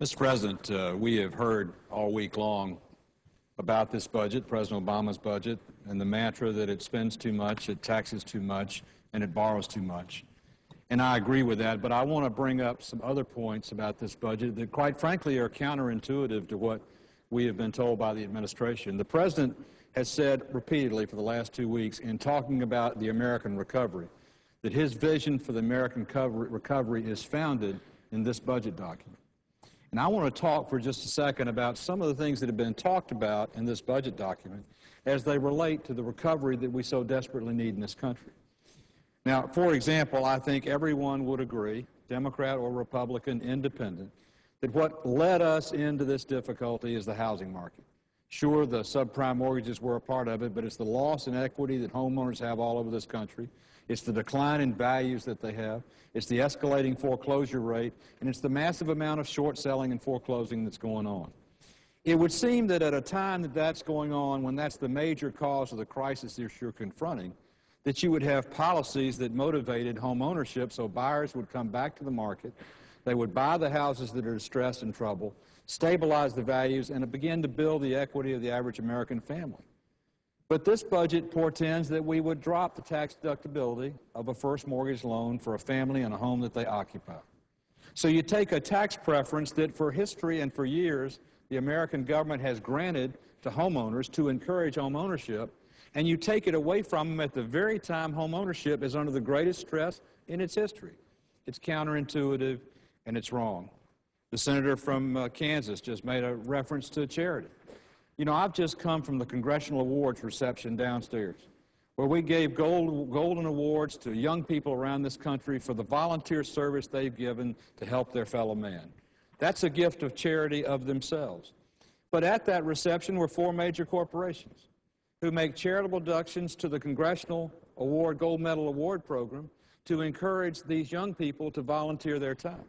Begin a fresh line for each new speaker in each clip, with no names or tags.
Mr. President, we have heard all week long about this budget, President Obama's budget, and the mantra that it spends too much, it taxes too much, and it borrows too much. And I agree with that, but I want to bring up some other points about this budget that, quite frankly, are counterintuitive to what we have been told by the administration. The President has said repeatedly for the last 2 weeks in talking about the American recovery that his vision for the American recovery is founded in this budget document. And I want to talk for just a second about some of the things that have been talked about in this budget document as they relate to the recovery that we so desperately need in this country. Now, for example, I think everyone would agree, Democrat or Republican, independent, that what led us into this difficulty is the housing market. Sure, the subprime mortgages were a part of it, but it's the loss in equity that homeowners have all over this country. It's the decline in values that they have. It's the escalating foreclosure rate, and it's the massive amount of short selling and foreclosing that's going on. It would seem that at a time that that's going on, when that's the major cause of the crisis that you're confronting, that you would have policies that motivated home ownership so buyers would come back to the market, they would buy the houses that are distressed and trouble, stabilize the values, and begin to build the equity of the average American family. But this budget portends that we would drop the tax deductibility of a first mortgage loan for a family and a home that they occupy. So you take a tax preference that for history and for years the American government has granted to homeowners to encourage home ownership, and you take it away from them at the very time home ownership is under the greatest stress in its history. It's counterintuitive and it's wrong. The senator from Kansas just made a reference to charity. You know, I've just come from the Congressional Awards reception downstairs, where we gave golden awards to young people around this country for the volunteer service they've given to help their fellow man. That's a gift of charity of themselves. But at that reception were 4 major corporations who make charitable deductions to the Congressional Award, Gold Medal Award program to encourage these young people to volunteer their time.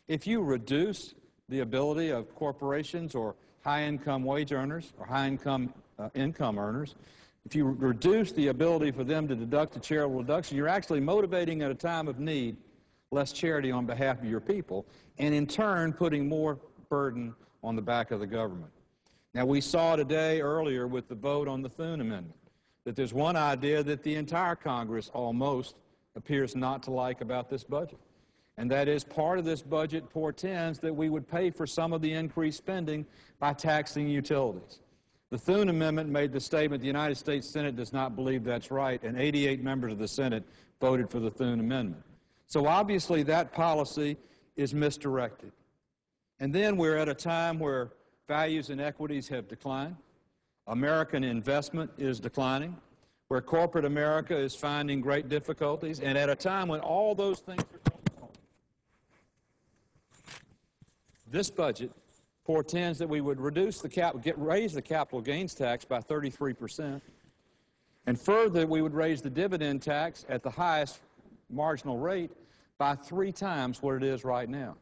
If you reduce the ability of corporations or high-income wage earners or high-income income earners, if you reduce the ability for them to deduct a charitable deduction, you're actually motivating at a time of need less charity on behalf of your people, and in turn putting more burden on the back of the government. Now, we saw today earlier with the vote on the Thune Amendment that there's one idea that the entire Congress almost appears not to like about this budget. And that is part of this budget portends that we would pay for some of the increased spending by taxing utilities. The Thune Amendment made the statement the United States Senate does not believe that's right, and 88 members of the Senate voted for the Thune Amendment. So obviously that policy is misdirected. And then we're at a time where values and equities have declined, American investment is declining, where corporate America is finding great difficulties, and at a time when all those things are going on. This budget portends that we would raise the capital gains tax by 33%, and further, we would raise the dividend tax at the highest marginal rate by 3 times what it is right now.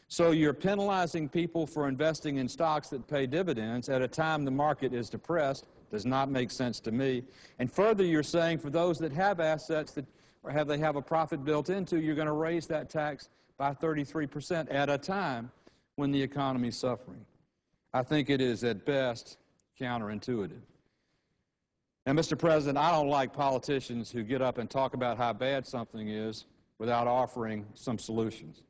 So you're penalizing people for investing in stocks that pay dividends at a time the market is depressed. Does not make sense to me. And further, you're saying for those that have assets that they have a profit built into, you're going to raise that tax by 33% at a time when the economy is suffering. I think it is at best counterintuitive. Now, Mr. President, I don't like politicians who get up and talk about how bad something is without offering some solutions.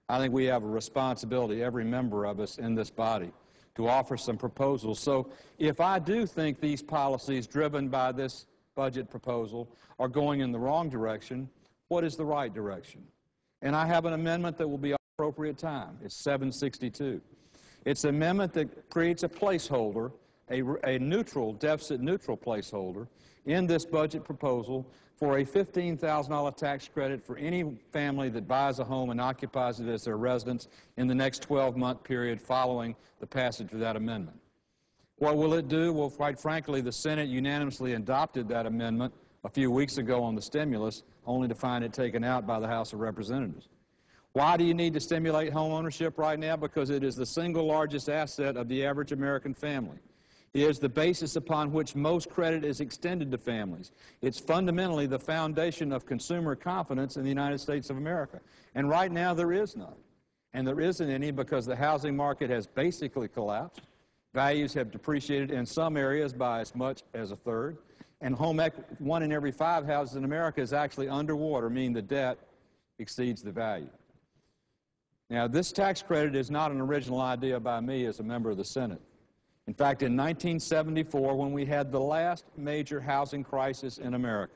I think we have a responsibility, every member of us in this body, to offer some proposals. So if I do think these policies driven by this budget proposal are going in the wrong direction, what is the right direction? And I have an amendment that will be appropriate time. It's 762. It's an amendment that creates a placeholder, a neutral, deficit-neutral placeholder in this budget proposal for a $15,000 tax credit for any family that buys a home and occupies it as their residence in the next 12-month period following the passage of that amendment. What will it do? Well, quite frankly, the Senate unanimously adopted that amendment a few weeks ago on the stimulus, only to find it taken out by the House of Representatives. Why do you need to stimulate home ownership right now? Because it is the single largest asset of the average American family. It is the basis upon which most credit is extended to families. It's fundamentally the foundation of consumer confidence in the United States of America. And right now there is none. and there isn't any because the housing market has basically collapsed. Values have depreciated in some areas by as much as a third, and 1 in every 5 houses in America is actually underwater, meaning the debt exceeds the value. Now, this tax credit is not an original idea by me as a member of the Senate. In fact, in 1974, when we had the last major housing crisis in America,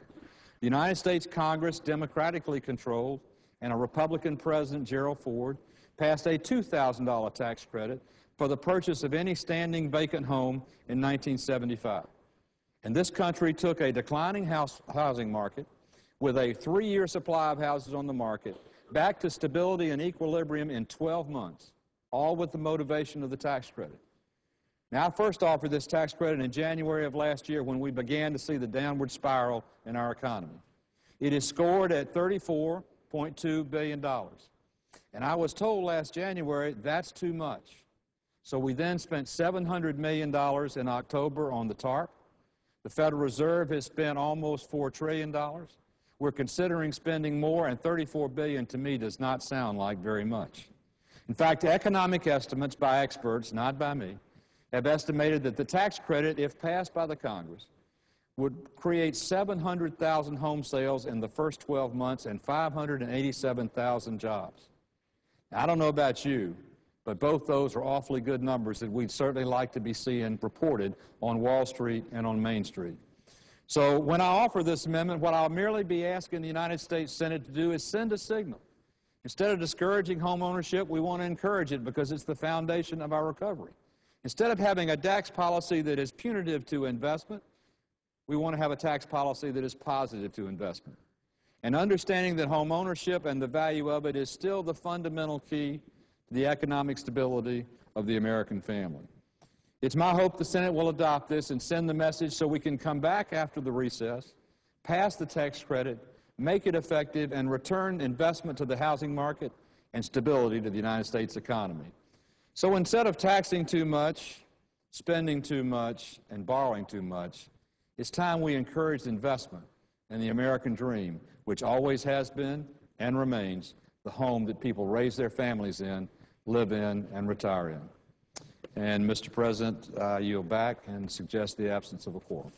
the United States Congress, democratically controlled, and a Republican president, Gerald Ford, passed a $2,000 tax credit for the purchase of any standing vacant home in 1975. And this country took a declining housing market with a 3-year supply of houses on the market back to stability and equilibrium in 12 months, all with the motivation of the tax credit. Now, I first offered this tax credit in January of last year when we began to see the downward spiral in our economy. It is scored at $34.2 billion. And I was told last January that's too much. So we then spent $700 million in October on the TARP. The Federal Reserve has spent almost $4 trillion. We're considering spending more, and $34 billion to me does not sound like very much. In fact, economic estimates by experts, not by me, have estimated that the tax credit, if passed by the Congress, would create 700,000 home sales in the first 12 months and 587,000 jobs. Now, I don't know about you, but both those are awfully good numbers that we'd certainly like to be seeing reported on Wall Street and on Main Street. So when I offer this amendment, what I'll merely be asking the United States Senate to do is send a signal. Instead of discouraging home ownership, we want to encourage it because it's the foundation of our recovery. Instead of having a tax policy that is punitive to investment, we want to have a tax policy that is positive to investment. And understanding that home ownership and the value of it is still the fundamental key to the economic stability of the American family. It's my hope the Senate will adopt this and send the message so we can come back after the recess, pass the tax credit, make it effective, and return investment to the housing market and stability to the United States economy. So instead of taxing too much, spending too much, and borrowing too much, it's time we encouraged investment in the American dream, which always has been and remains the home that people raise their families in, live in, and retire in. And, Mr. President, I yield back and suggest the absence of a quorum.